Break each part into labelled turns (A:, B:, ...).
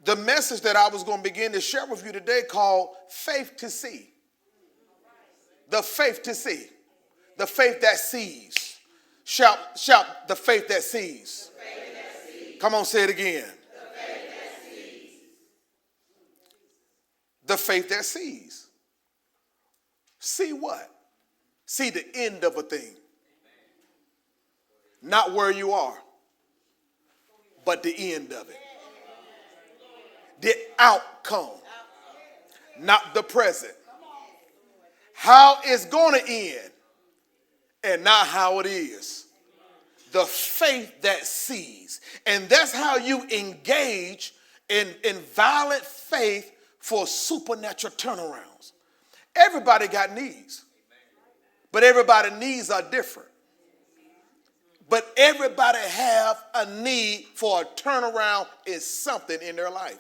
A: the message that I was going to begin to share with you today called Faith to See. The faith to see. The faith that sees. Shout, the faith that sees.
B: The faith that sees.
A: Come on, say it again.
B: The faith that sees.
A: The faith that sees. See what? See the end of a thing. Not where you are, but the end of it. The outcome, not the present. How it's going to end and not how it is. The faith that sees. And that's how you engage in violent faith for supernatural turnarounds. Everybody got needs, but everybody's needs are different. But everybody have a need for a turnaround in something in their life.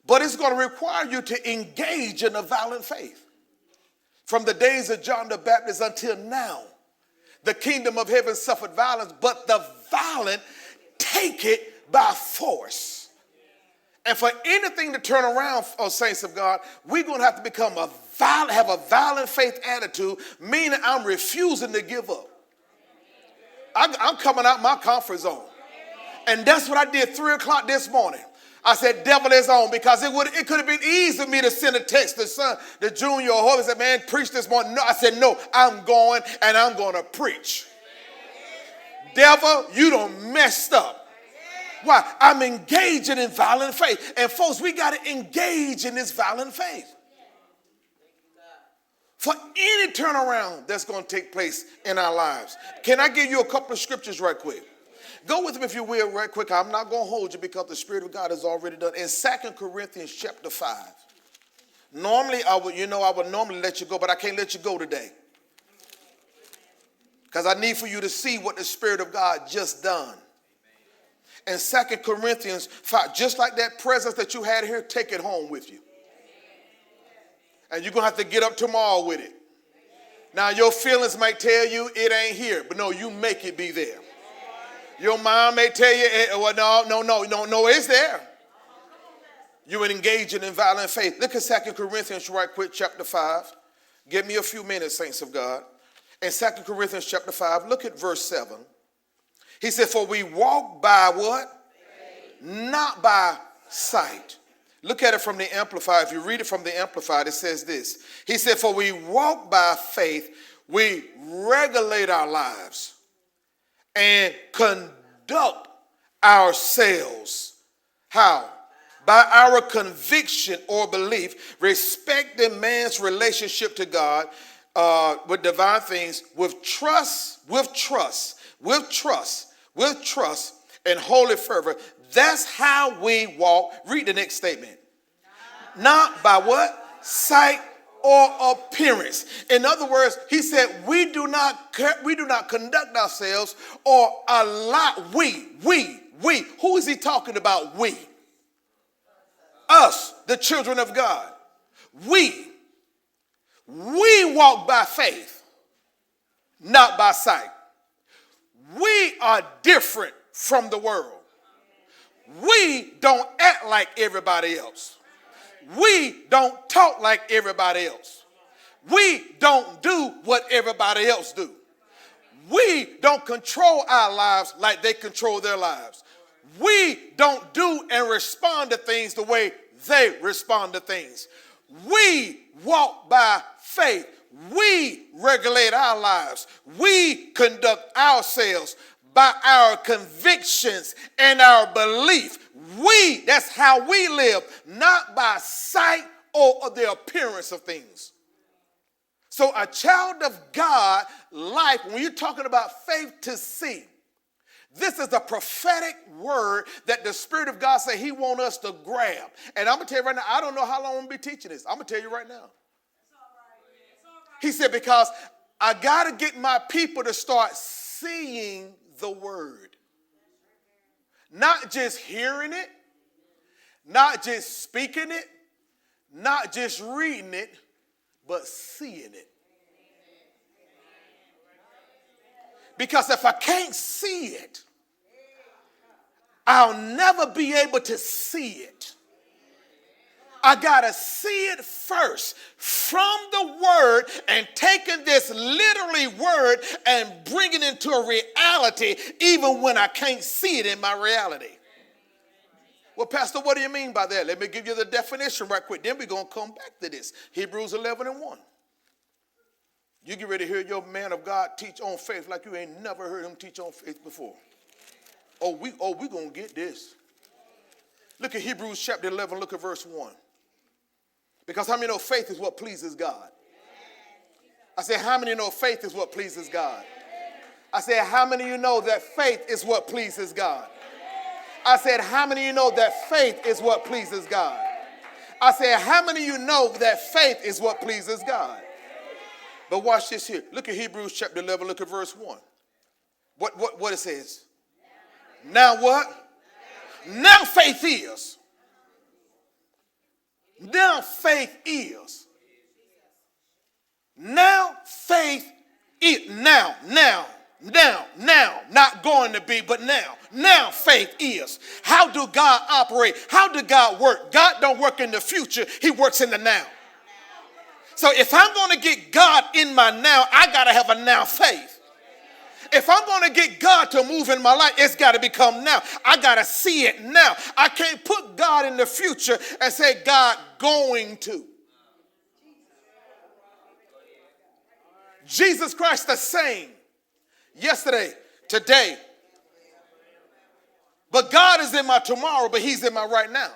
A: But it's going to require you to engage in a violent faith. From the days of John the Baptist until now, the kingdom of heaven suffered violence, but the violent take it by force. And for anything to turn around, oh saints of God, we're going to have to become have a violent faith attitude, meaning I'm refusing to give up. I'm coming out my comfort zone. And that's what I did 3 o'clock this morning. I said, devil is on, because it could have been easy for me to send a text to son, the junior or whoever, said, man, preach this morning. No, I said, no, I'm going and I'm going to preach. Devil, you done messed up. Why? I'm engaging in violent faith. And folks, we got to engage in this violent faith. For any turnaround that's going to take place in our lives. Can I give you a couple of scriptures right quick? Go with me if you will right quick. I'm not going to hold you because the Spirit of God has already done. In 2 Corinthians chapter 5. Normally, I would normally let you go, but I can't let you go today. Because I need for you to see what the Spirit of God just done. In 2 Corinthians 5, just like that presence that you had here, take it home with you. And you're going to have to get up tomorrow with it. Now, your feelings might tell you it ain't here, but no, you make it be there. Your mom may tell you, well, no, it's there. You would engage in violent faith. Look at 2 Corinthians right quick, chapter 5. Give me a few minutes, saints of God. In 2 Corinthians chapter 5, look at verse 7. He said, for we walk by what? Not by sight. Look at it from the Amplified. If you read it from the Amplified, it says this. He said, for we walk by faith, we regulate our lives and conduct ourselves. How? By our conviction or belief, respecting man's relationship to God with divine things, with trust, and holy fervor. That's how we walk. Read the next statement. Not by what? Sight or appearance. In other words, he said, we do not conduct ourselves or allow, we. Who is he talking about? We. Us, the children of God. We walk by faith, not by sight. We are different from the world. We don't act like everybody else. We don't talk like everybody else. We don't do what everybody else do. We don't control our lives like they control their lives. We don't do and respond to things the way they respond to things. We walk by faith. We regulate our lives. We conduct ourselves by our convictions and our belief. That's how we live, not by sight or the appearance of things. So a child of God life, when you're talking about faith to see, this is a prophetic word that the Spirit of God said he wants us to grab. And I'm going to tell you right now, I don't know how long I'm going to be teaching this. I'm going to tell you right now. He said, because I got to get my people to start seeing the word. Not just hearing it, not just speaking it, not just reading it, but seeing it. Because if I can't see it, I'll never be able to see it. I got to see it first from the word and taking this literally word and bringing it into a reality even when I can't see it in my reality. Well, Pastor, what do you mean by that? Let me give you the definition right quick. Then we're going to come back to this. Hebrews 11:1. You get ready to hear your man of God teach on faith like you ain't never heard him teach on faith before. We going to get this. Look at Hebrews chapter 11, look at verse 1. Because how many know faith is what pleases God? I said, how many know faith is what pleases God? I said, how many of you know that faith is what pleases God? I said, how many of you know that faith is what pleases God? I said, how many of you know that faith is what pleases God? But watch this here. Look at Hebrews chapter 11, look at verse 1. What it says? Now what? Now faith is. Now faith is. Now faith is. Now. Not going to be, but now. Now faith is. How do God operate? How do God work? God don't work in the future. He works in the now. So if I'm going to get God in my now, I got to have a now faith. If I'm going to get God to move in my life, it's got to become now. I got to see it now. I can't put God in the future and say, God going to. Jesus Christ the same yesterday, today. But God is in my tomorrow, but he's in my right now.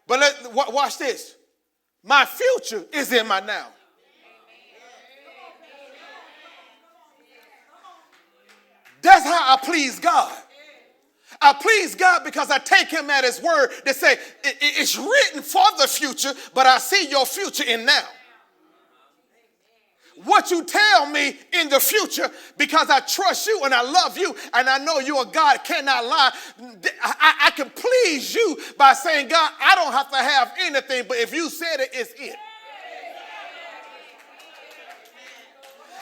A: But watch this. My future is in my now. That's how I please God. I please God because I take him at his word to say, it's written for the future, but I see your future in now. What you tell me in the future, because I trust you and I love you and I know you are God, cannot lie. I can please you by saying, God, I don't have to have anything, but if you said it, it's it.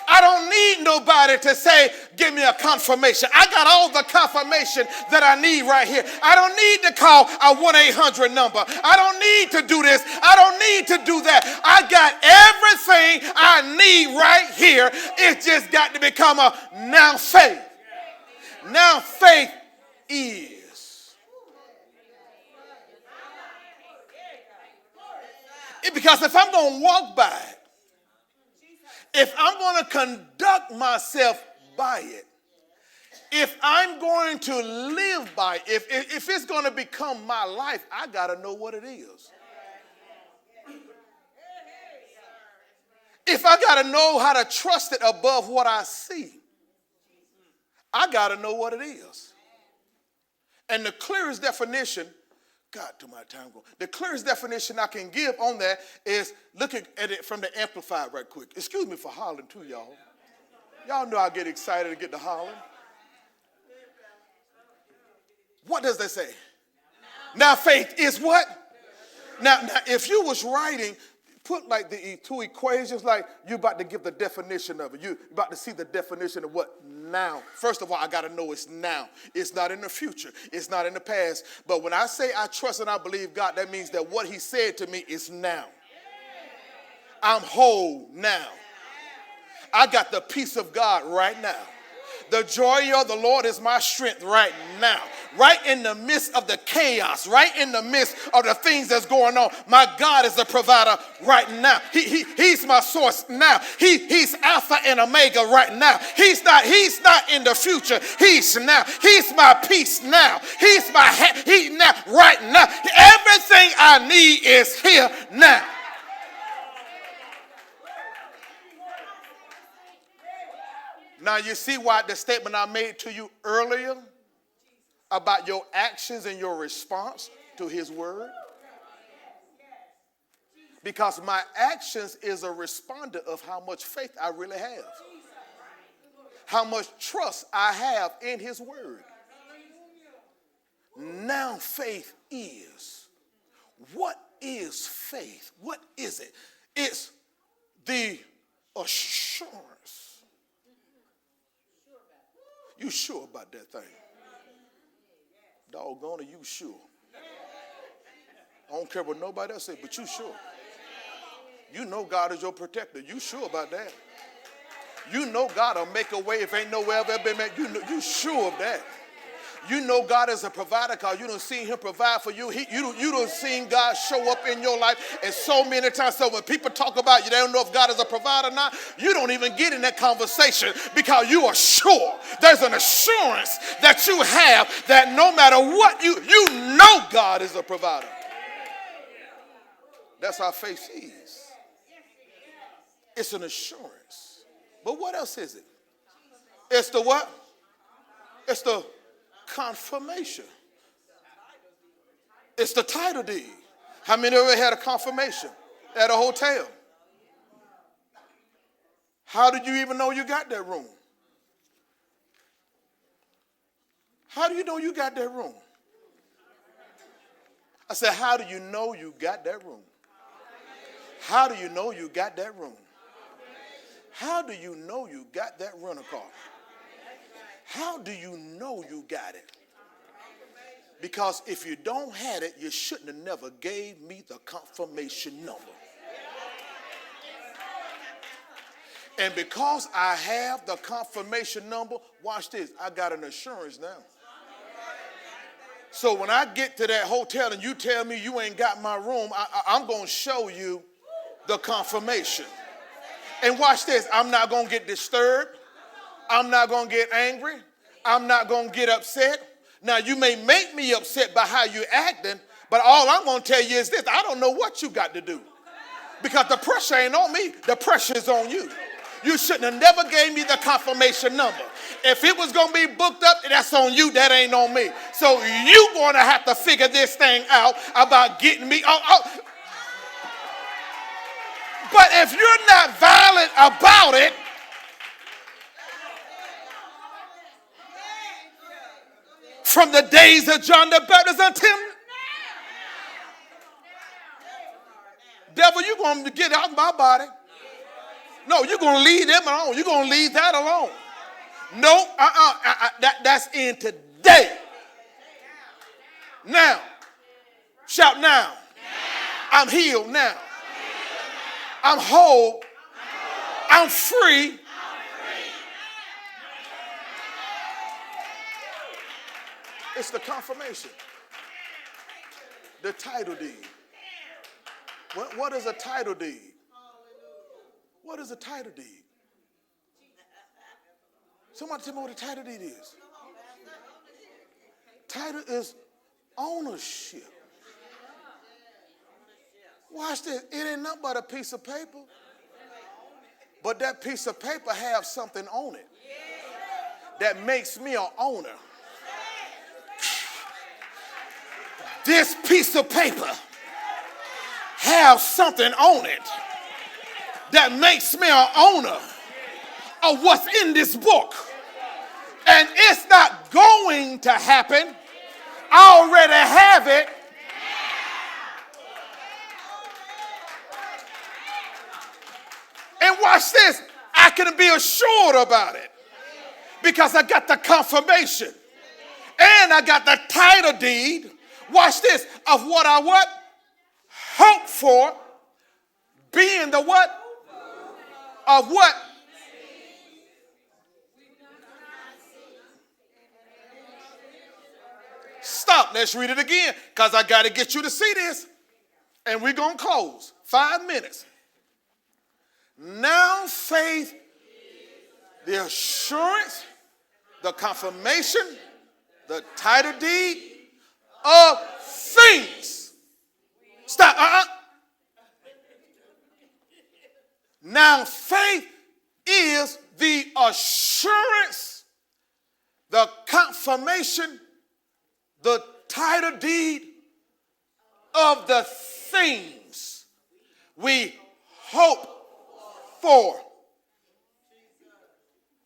A: I don't need nobody to say, give me a confirmation. I got all the confirmation that I need right here. I don't need to call a 1-800 number. I don't need to do this. I don't need to do that. I got everything I need right here. It's just got to become a now faith. Now faith is. Because if I'm going to walk by it, if I'm going to conduct myself by it, if I'm going to live by it, if it's going to become my life, I got to know what it is. If I got to know how to trust it above what I see, I got to know what it is. And the clearest definition, God, to my time go. The clearest definition I can give on that is looking at it from the Amplified right quick. Excuse me for hollering too, y'all. Y'all know I get excited to get to hollering. What does that say? Now faith is what? Now if you was writing, put like the two equations, like you about to give the definition of it. You about to see the definition of what now. First of all, I got to know it's now. It's not in the future. It's not in the past. But when I say I trust and I believe God, that means that what he said to me is now. I'm whole now. I got the peace of God right now. The joy of the Lord is my strength right now. Right in the midst of the chaos, right in the midst of the things that's going on, my God is the provider right now. He's my source now. He's Alpha and Omega right now. He's not in the future. He's now. He's my peace now. He's my he now, right now. Everything I need is here now. Now you see why the statement I made to you earlier about your actions and your response to his word? Because my actions is a responder of how much faith I really have. How much trust I have in his word. Now faith is. What is faith? What is it? It's the assurance. You sure about that thing? Doggone it, you sure. I don't care what nobody else say, but you sure. You know God is your protector. You sure about that? You know God will make a way if ain't nowhere ever been made. You sure of that? You know God is a provider because you done seen him provide for you. You done seen God show up in your life and so many times. So when people talk about you, they don't know if God is a provider or not. You don't even get in that conversation because you are sure. There's an assurance that you have that no matter what, you know God is a provider. That's how faith is. It's an assurance. But what else is it? It's the what? It's the confirmation. It's the title deed. How many of you had a confirmation at a hotel? How did you even know you got that room? How do you know you got that room? I said, how do you know you got that room? How do you know you got that room? How do you know you got that rental car? How do you know you got it? Because if you don't have it, you shouldn't have never gave me the confirmation number. And because I have the confirmation number, watch this, I got an assurance now. So when I get to that hotel and you tell me you ain't got my room, I'm going to show you the confirmation. And watch this, I'm not going to get disturbed. I'm not going to get angry. I'm not going to get upset. Now, you may make me upset by how you're acting, but all I'm going to tell you is this. I don't know what you got to do. Because the pressure ain't on me. The pressure is on you. You shouldn't have never gave me the confirmation number. If it was going to be booked up, that's on you. That ain't on me. So you're going to have to figure this thing out about getting me. But if you're not violent about it, from the days of John the Baptist until now, devil, you're going to get out of my body. No, you're going to leave them alone. You're going to leave that alone. No, that's in today. Now. Shout now. I'm healed now. I'm whole. I'm free. It's the confirmation. The title deed. What is a title deed? What is a title deed? Somebody tell me what a title deed is. Title is ownership. Watch this. It ain't nothing but a piece of paper. But that piece of paper has something on it that makes me an owner. This piece of paper has something on it that makes me an owner of what's in this book. And it's not going to happen. I already have it. And watch this. I can be assured about it because I got the confirmation and I got the title deed. Watch this, of what I what? Hope for, being the what? Of what? Stop, let's read it again, because I got to get you to see this. And we're going to close. 5 minutes. Now faith, the assurance, the confirmation, the title deed, of things. Stop. Now faith is the assurance, the confirmation, the title deed of the things we hope for.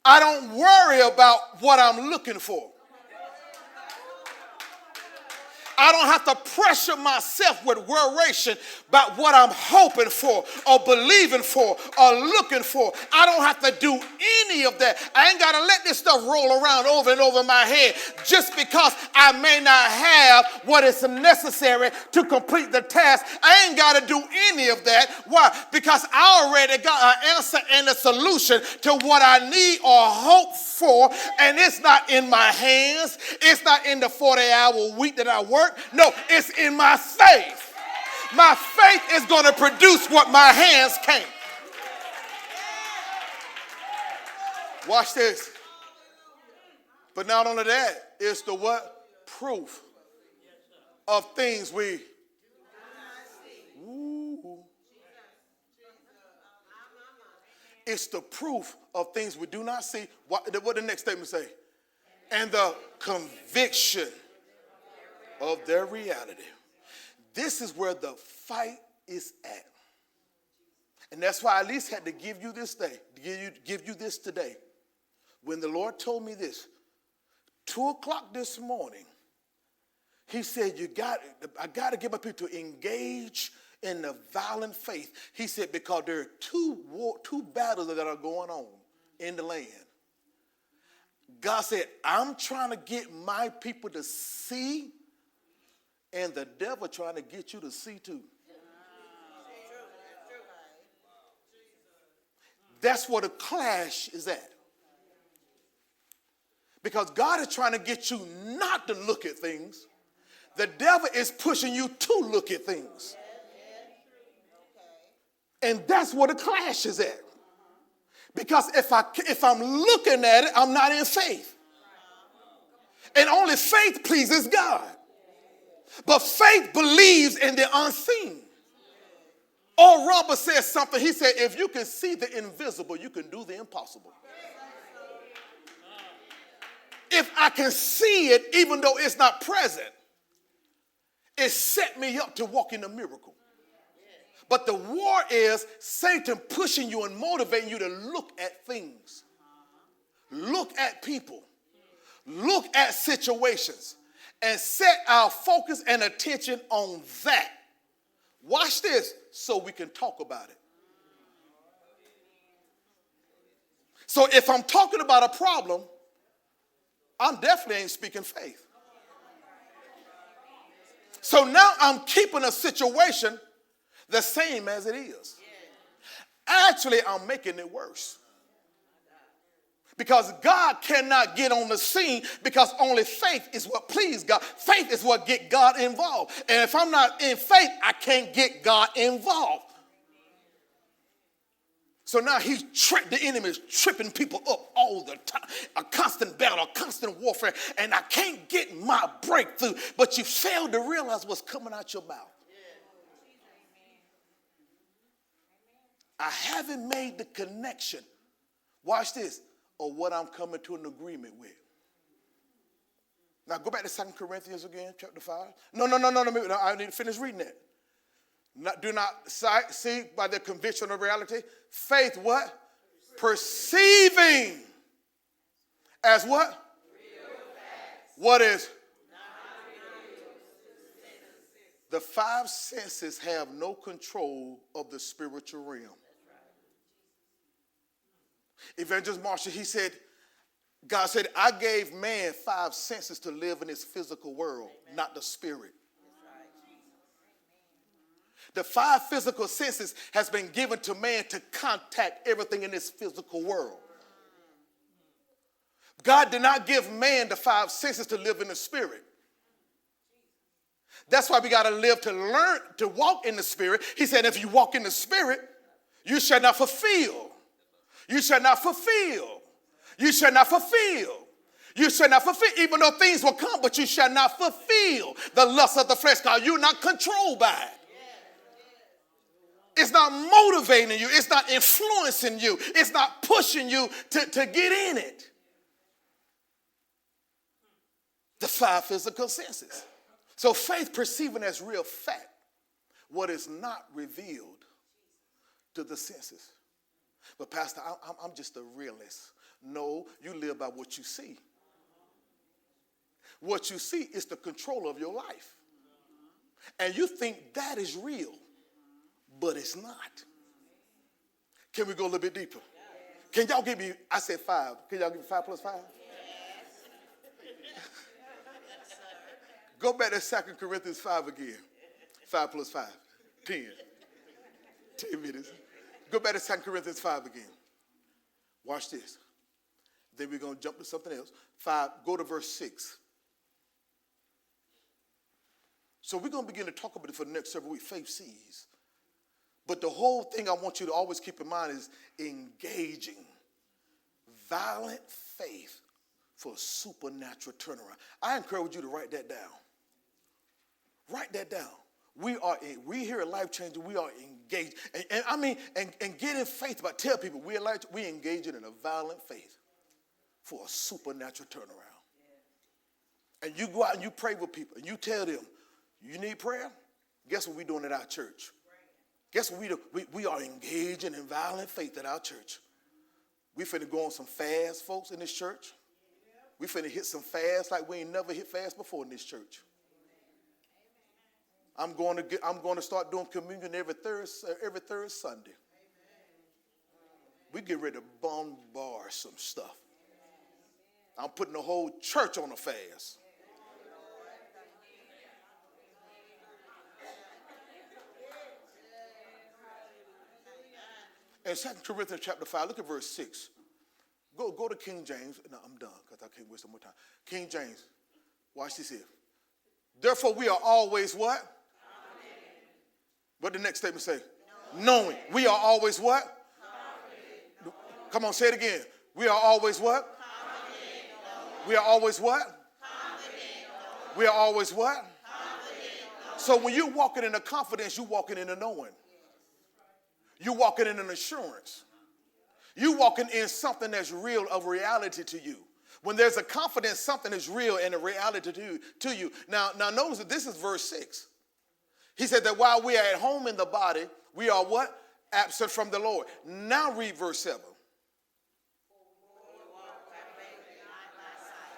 A: I don't worry about what I'm looking for. I don't have to pressure myself with worration about what I'm hoping for or believing for or looking for. I don't have to do any of that. I ain't got to let this stuff roll around over and over my head just because I may not have what is necessary to complete the task. I ain't got to do any of that. Why? Because I already got an answer and a solution to what I need or hope for, and it's not in my hands. It's not in the 40-hour week that I work. No, it's in my faith. My faith is going to produce what my hands can't. Watch this. But not only that, it's the what? Proof of things we. Ooh. It's the proof of things we do not see. What the next statement say? And the conviction of their reality. This is where the fight is at. And that's why I at least had to give you this day, give you this today. When the Lord told me this, 2 o'clock this morning, he said, I got to get my people to engage in the violent faith. He said, because there are two battles that are going on in the land. God said, I'm trying to get my people to see, and the devil trying to get you to see too. That's where the clash is at. Because God is trying to get you not to look at things. The devil is pushing you to look at things. And that's where the clash is at. Because if I'm looking at it, I'm not in faith. And only faith pleases God. But faith believes in the unseen. Oral Roberts says something. He said, if you can see the invisible, you can do the impossible. If I can see it, even though it's not present, it set me up to walk in a miracle. But the war is Satan pushing you and motivating you to look at things. Look at people. Look at situations. And set our focus and attention on that. Watch this so we can talk about it. So if I'm talking about a problem, I'm definitely ain't speaking faith. So now I'm keeping a situation the same as it is. Actually, I'm making it worse. Because God cannot get on the scene because only faith is what pleases God. Faith is what get God involved. And if I'm not in faith, I can't get God involved. So now the enemy is tripping people up all the time. A constant battle, a constant warfare. And I can't get my breakthrough. But you fail to realize what's coming out your mouth. I haven't made the connection. Watch this. Or what I'm coming to an agreement with. Now go back to 2 Corinthians again, chapter 5. No, I need to finish reading that. Do not see by the conviction of reality. Faith what? Perceiving. As what? What is? The 5 senses have no control of the spiritual realm. Evangelist Marshall, he said, God said, I gave man 5 senses to live in his physical world, not the spirit. The 5 physical senses has been given to man to contact everything in this physical world. God did not give man the 5 senses to live in the spirit. That's why we got to live to learn to walk in the spirit. He said, if you walk in the spirit, you shall not fulfill. You shall not fulfill. You shall not fulfill. You shall not fulfill. Even though things will come, but you shall not fulfill the lust of the flesh, because you're not controlled by it. It's not motivating you. It's not influencing you. It's not pushing you to get in it. The 5 physical senses. So faith perceiving as real fact what is not revealed to the senses. But Pastor, I'm just a realist. No, you live by what you see. What you see is the control of your life. And you think that is real, but it's not. Can we go a little bit deeper? Can y'all give me, I said 5. Can y'all give me 5 plus 5? Go back to 2 Corinthians 5 again. 5 plus 5. 10. 10 minutes. Go back to 2 Corinthians 5 again. Watch this. Then we're going to jump to something else. 5, go to verse 6. So we're going to begin to talk about it for the next several weeks. Faith sees. But the whole thing I want you to always keep in mind is engaging violent faith for a supernatural turnaround. I encourage you to write that down. Write that down. We here at Life Changer, we are engaged. And get in faith about, tell people we engaging in a violent faith for a supernatural turnaround. And you go out and you pray with people and you tell them, you need prayer? Guess what we're doing at our church? Guess what we do? We are engaging in violent faith at our church. We finna go on some fast, folks, in this church. We finna hit some fast like we ain't never hit fast before in this church. I'm going to start doing communion every third Sunday. We get ready to bombard some stuff. I'm putting the whole church on a fast. In 2 Corinthians chapter 5, look at verse 6. Go to King James. No, I'm done because I can't waste some more time. King James, watch this here. Therefore, we are always what? What the next statement say? Knowing. We are always what? Confident. Come on, say it again. We are always what? Confident. We are always what? Confident. We are always what? Confident. So when you're walking in a confidence, you're walking in a knowing. You're walking in an assurance. You're walking in something that's real, of reality to you. When there's a confidence, something is real and a reality to you. Now notice that this is verse 6. He said that while we are at home in the body, we are what? Absent from the Lord. Now read verse 7.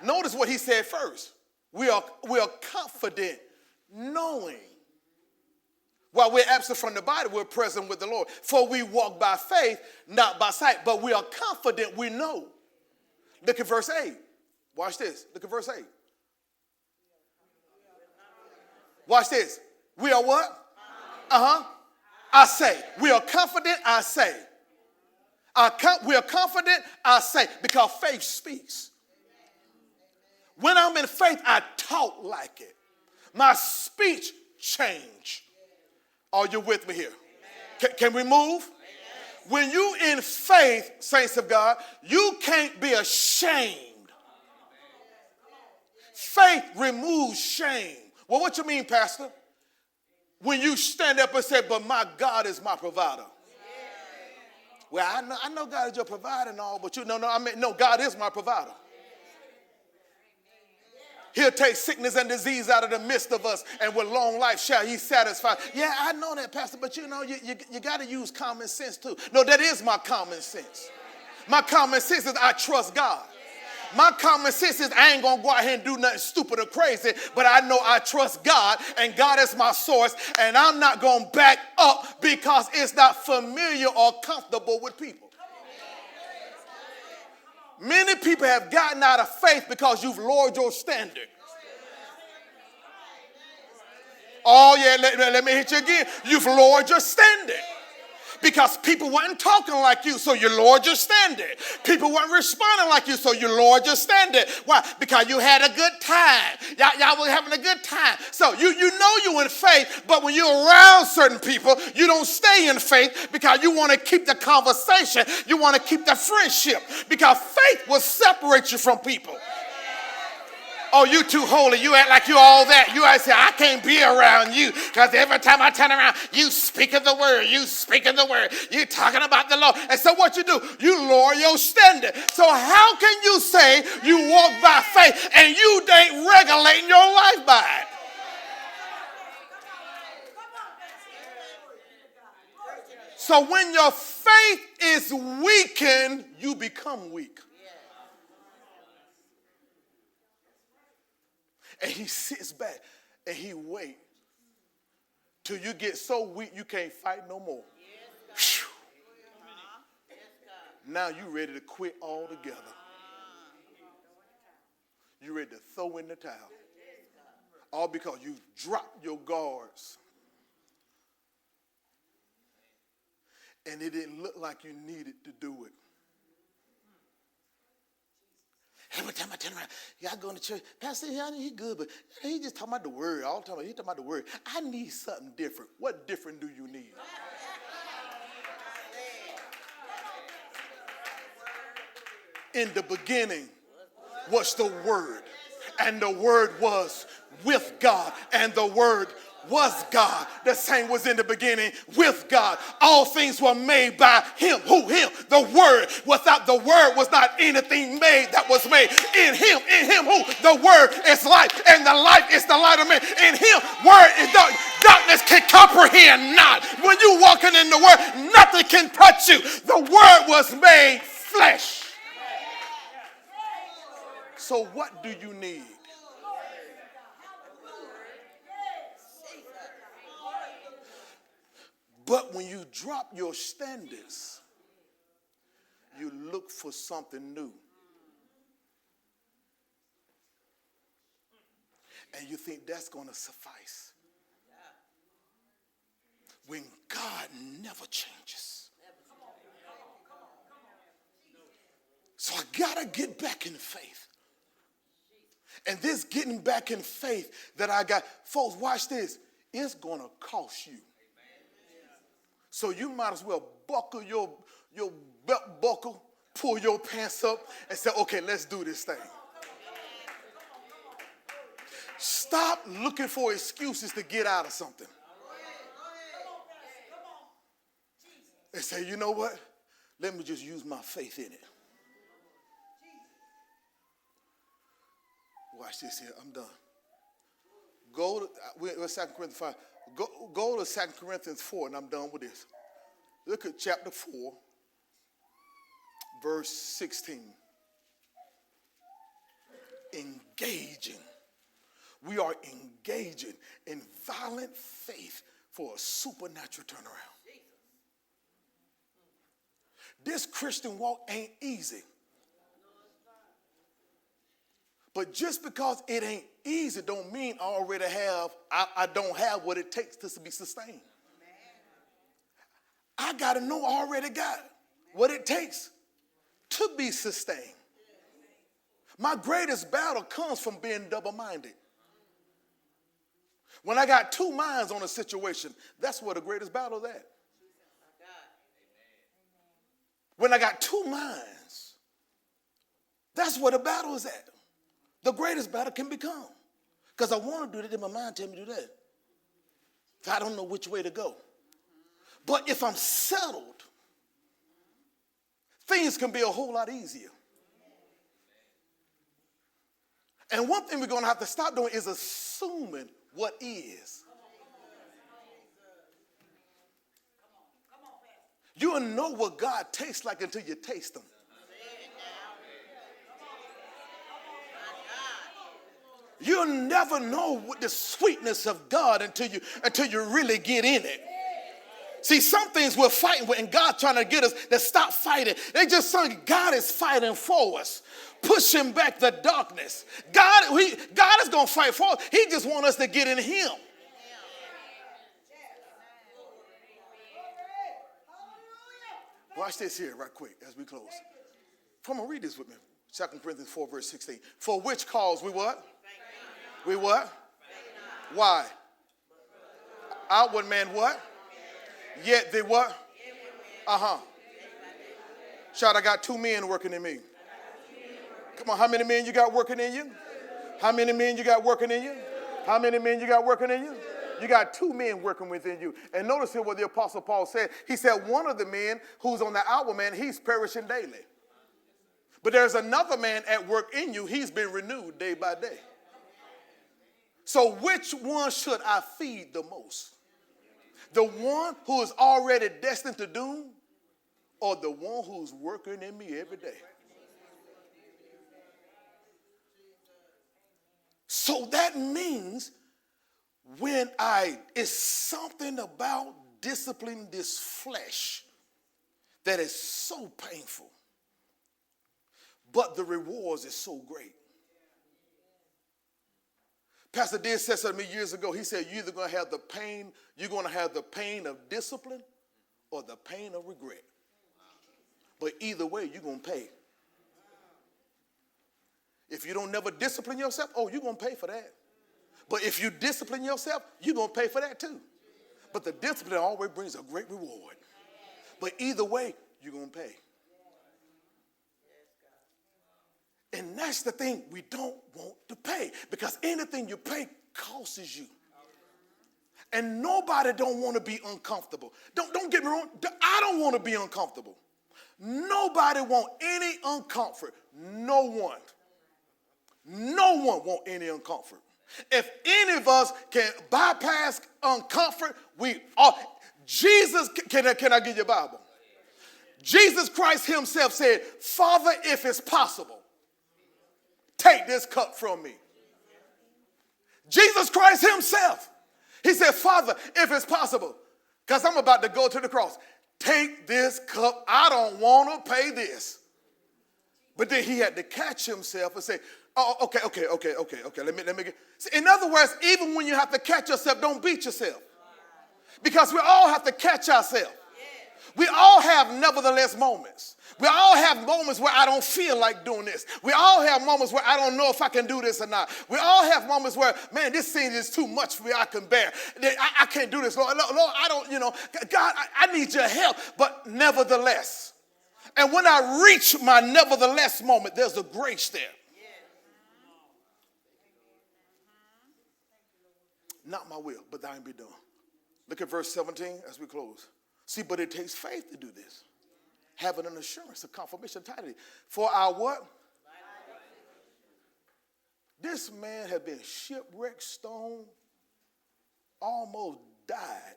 A: Notice what he said first. We are confident, knowing. While we're absent from the body, we're present with the Lord. For we walk by faith, not by sight. But we are confident, we know. Look at verse 8. Watch this. Look at verse 8. Watch this. We are what? I say. We are confident, I say. We are confident, I say. Because faith speaks. When I'm in faith, I talk like it. My speech change. Are you with me here? Can we move? When you in faith, saints of God, you can't be ashamed. Faith removes shame. Well, what you mean, Pastor? When you stand up and say, but my God is my provider. Well, I know God is your provider and all, but no, God is my provider. He'll take sickness and disease out of the midst of us, and with long life shall he satisfy. Yeah, I know that, Pastor, but you got to use common sense too. No, that is my common sense. My common sense is I trust God. My common sense is I ain't going to go out here and do nothing stupid or crazy, but I know I trust God, and God is my source, and I'm not going to back up because it's not familiar or comfortable with people. Many people have gotten out of faith because you've lowered your standard. Oh, yeah, let me hit you again. You've lowered your standard. Because people weren't talking like you, so you lowered your standard. People weren't responding like you, so you lowered your standard. Why? Because you had a good time. Y'all were having a good time. So you know you're in faith, but when you're around certain people, you don't stay in faith because you want to keep the conversation. You want to keep the friendship because faith will separate you from people. Oh, you too holy. You act like you all that. You always say, I can't be around you because every time I turn around, you speaking the word. You speaking the word. You talking about the Lord. And so what you do, you lower your standard. So how can you say you walk by faith and you ain't regulating your life by it? So when your faith is weakened, you become weak. And he sits back and he waits till you get so weak you can't fight no more. Phew. Now you ready to quit altogether. You ready to throw in the towel. All because you dropped your guards. And it didn't look like you needed to do it. Every time I turn around, y'all going to church, Pastor, he good, but he just talking about the word all the time. He talking about the word. I need something different. What different do you need? In the beginning was the Word, and the Word was with God, and the Word was God. The same was in the beginning with God. All things were made by him. Who? Him. The Word. Without the Word was not anything made that was made. In him. In him who? The Word is life, and the life is the light of man. In him, Word is dark. Darkness can comprehend not. When you walking in the Word, nothing can touch you. The Word was made flesh. So what do you need? But when you drop your standards, you look for something new. And you think that's going to suffice. When God never changes. So I got to get back in faith. And this getting back in faith that I got, folks, watch this. It's going to cost you. So you might as well buckle your belt buckle, pull your pants up, and say, okay, let's do this thing. Stop looking for excuses to get out of something. And say, you know what? Let me just use my faith in it. Watch this here. I'm done. Go to, we're 2 Corinthians 5. Go to 2 Corinthians 4, and I'm done with this. Look at chapter 4, verse 16. Engaging. We are engaging in violent faith for a supernatural turnaround. This Christian walk ain't easy. But just because it ain't easy don't mean I don't have what it takes to be sustained. I got to know I already got what it takes to be sustained. My greatest battle comes from being double-minded. When I got two minds on a situation, that's where the greatest battle is at. When I got two minds, that's where the battle is at. The greatest battle can become. Because I want to do that, then my mind tells me to do that. So I don't know which way to go. But if I'm settled, things can be a whole lot easier. And one thing we're going to have to stop doing is assuming what is. You'll know what God tastes like until you taste him. You'll never know what the sweetness of God until you really get in it. See, some things we're fighting with, and God trying to get us to stop fighting. They just saying God is fighting for us, pushing back the darkness. God is going to fight for us. He just wants us to get in him. Watch this here right quick as we close. Come on, read this with me. 2 Corinthians 4, verse 16. For which cause we what? We what? Why? Outward man what? Yet they what? Shout, I got two men working in me. Come on, how many men you got working in you? How many men you got working in you? How many men you got working in you? You got two men working within you. And notice here what the Apostle Paul said. He said one of the men who's on the outward man, he's perishing daily. But there's another man at work in you. He's been renewed day by day. So which one should I feed the most? The one who is already destined to doom, or the one who's working in me every day? So that means it's something about disciplining this flesh that is so painful, but the rewards is so great. Pastor Dean said something to me years ago. He said, you're either going to have the pain of discipline or the pain of regret. But either way, you're going to pay. If you don't never discipline yourself, you're going to pay for that. But if you discipline yourself, you're going to pay for that too. But the discipline always brings a great reward. But either way, you're going to pay. And that's the thing, we don't want to pay, because anything you pay costs you. And nobody don't want to be uncomfortable. Don't get me wrong, I don't want to be uncomfortable. Nobody want any uncomfort. No one. No one want any uncomfort. If any of us can bypass uncomfort, we are. Jesus, can I give you a Bible? Jesus Christ himself said, Father, if it's possible, take this cup from me. Jesus Christ himself. He said, Father, if it's possible, because I'm about to go to the cross, take this cup. I don't want to pay this. But then he had to catch himself and say, okay. Let me get. See, in other words, even when you have to catch yourself, don't beat yourself. Because we all have to catch ourselves. We all have nevertheless moments. We all have moments where I don't feel like doing this. We all have moments where I don't know if I can do this or not. We all have moments where, man, this thing is too much for me. I can bear. I can't do this, Lord. Lord, I don't, God, I need your help. But nevertheless. And when I reach my nevertheless moment, there's a grace there. Not my will, but thine be done. Look at verse 17 as we close. See, but it takes faith to do this. Having an assurance, a confirmation, title. For our what? This man had been shipwrecked, stoned, almost died.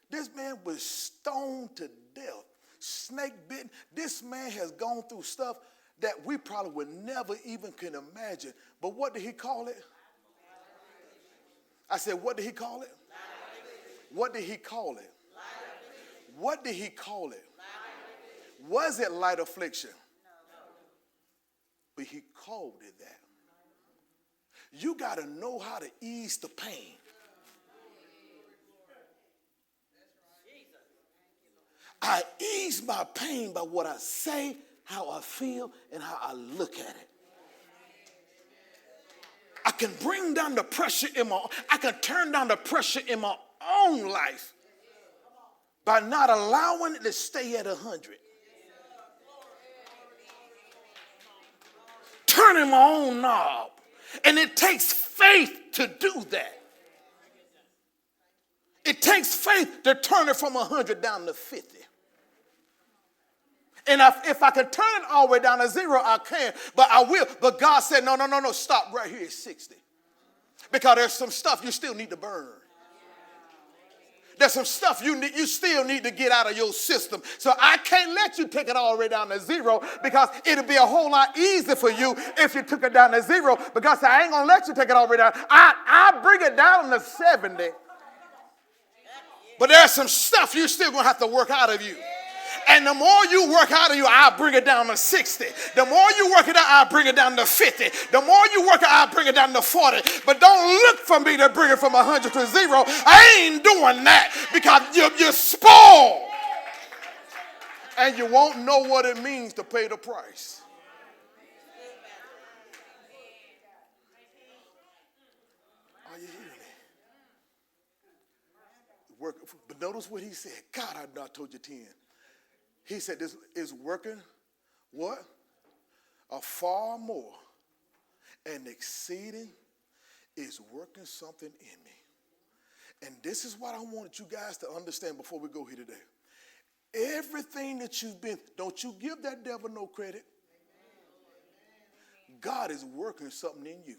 A: This man was stoned to death, snake bitten. This man has gone through stuff that we probably would never even can imagine. But what did he call it? I said, what did he call it? What did he call it? What did he call it? Was it light affliction? But he called it that. You got to know how to ease the pain. I ease my pain by what I say, how I feel, and how I look at it. I can bring down the pressure I can turn down the pressure in my own life by not allowing it to stay at 100. Turning my own knob. And it takes faith to do that. It takes faith to turn it from 100 down to 50. And if I can turn it all the way down to 0, I can, but I will. But God said, no, stop right here at 60. Because there's some stuff you still need to burn. There's some stuff you still need to get out of your system. So I can't let you take it all the way down to 0, because it'll be a whole lot easier for you if you took it down to 0, because I ain't going to let you take it all the way down. I bring it down to 70. But there's some stuff you still going to have to work out of you. And the more you work out of you, I'll bring it down to 60. The more you work it out, I'll bring it down to 50. The more you work it out, I'll bring it down to 40. But don't look for me to bring it from 100 to 0. I ain't doing that, because you're spoiled. And you won't know what it means to pay the price. Are you hearing it? But notice what he said. God, I told you 10. He said this is working, what? A far more and exceeding is working something in me. And this is what I wanted you guys to understand before we go here today. Everything that you've been, don't you give that devil no credit. God is working something in you.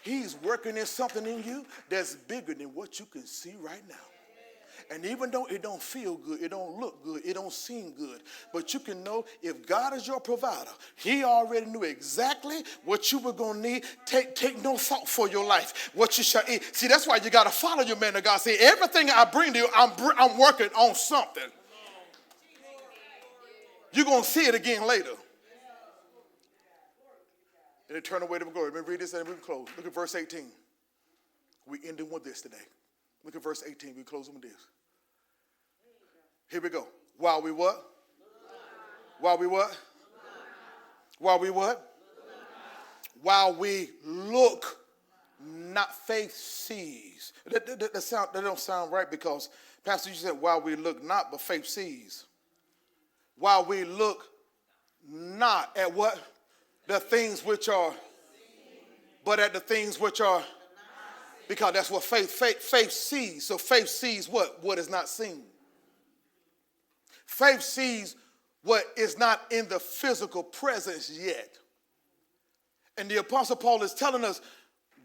A: He's working in something in you that's bigger than what you can see right now. And even though it don't feel good, it don't look good, it don't seem good, but you can know if God is your provider, he already knew exactly what you were going to need. Take no thought for your life, what you shall eat. See, that's why you got to follow your man of God. See, everything I bring to you, I'm working on something. You're going to see it again later. And turn away to glory. Let me read this and we can close. Look at verse 18. We ending with this today. Look at verse 18. We closing with this. Here we go. While we what? While we what? While we what? While we look, not faith sees. That don't sound right because Pastor, you said while we look not, but faith sees. While we look not at what? The things which are, but at the things which are, because that's what faith sees. So faith sees what? What is not seen. Faith sees what is not in the physical presence yet. And the Apostle Paul is telling us,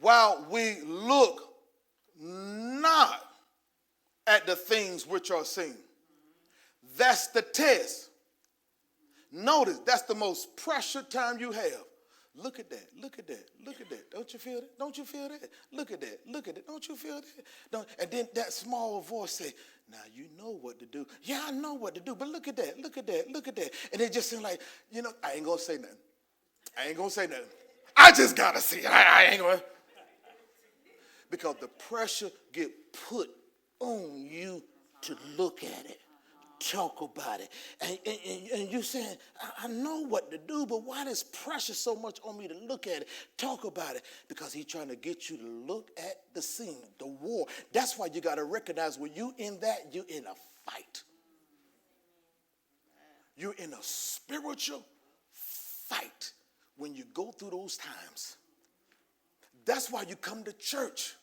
A: while we look not at the things which are seen. That's the test. Notice, that's the most precious time you have. Look at that, look at that, look at that. Don't you feel that? Don't you feel that? Look at that, look at that. Don't you feel that? And then that small voice say, now you know what to do. Yeah, I know what to do, but look at that, look at that, look at that. And it just seems like, I ain't going to say nothing. I ain't going to say nothing. I just got to see it. I ain't going to. Because the pressure get put on you to look at it. Talk about it. And you're saying, I know what to do, but why does pressure so much on me to look at it? Talk about it. Because he's trying to get you to look at the scene, the war. That's why you got to recognize when you in that, you're in a fight. You're in a spiritual fight when you go through those times. That's why you come to church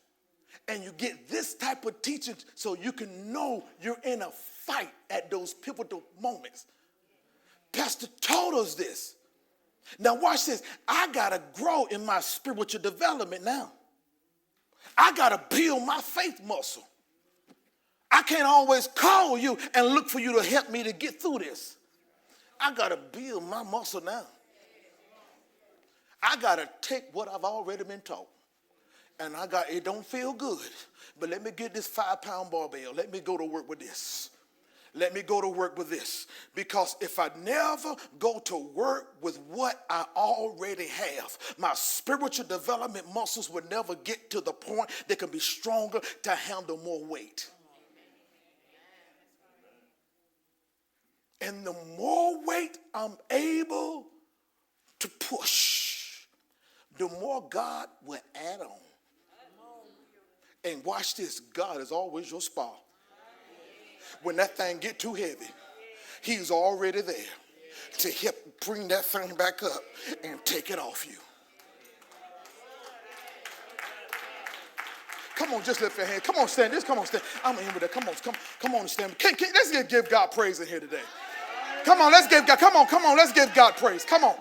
A: and you get this type of teaching so you can know you're in a fight at those pivotal moments. Pastor told us this. Now watch this. I got to grow in my spiritual development now. I got to build my faith muscle. I can't always call you and look for you to help me to get through this. I got to build my muscle now. I got to take what I've already been taught. And it don't feel good, but let me get this 5-pound barbell. Let me go to work with this. Let me go to work with this. Because if I never go to work with what I already have, my spiritual development muscles will never get to the point they can be stronger to handle more weight. And the more weight I'm able to push, the more God will add on. And watch this, God is always your spar. When that thing get too heavy, he's already there to help bring that thing back up and take it off you. Come on, just lift your hand. Come on, stand. Just come on, stand. I'm in with that. Come on, and stand. Let's give God praise in here today. Come on, let's give God. Come on, let's give God praise. Come on.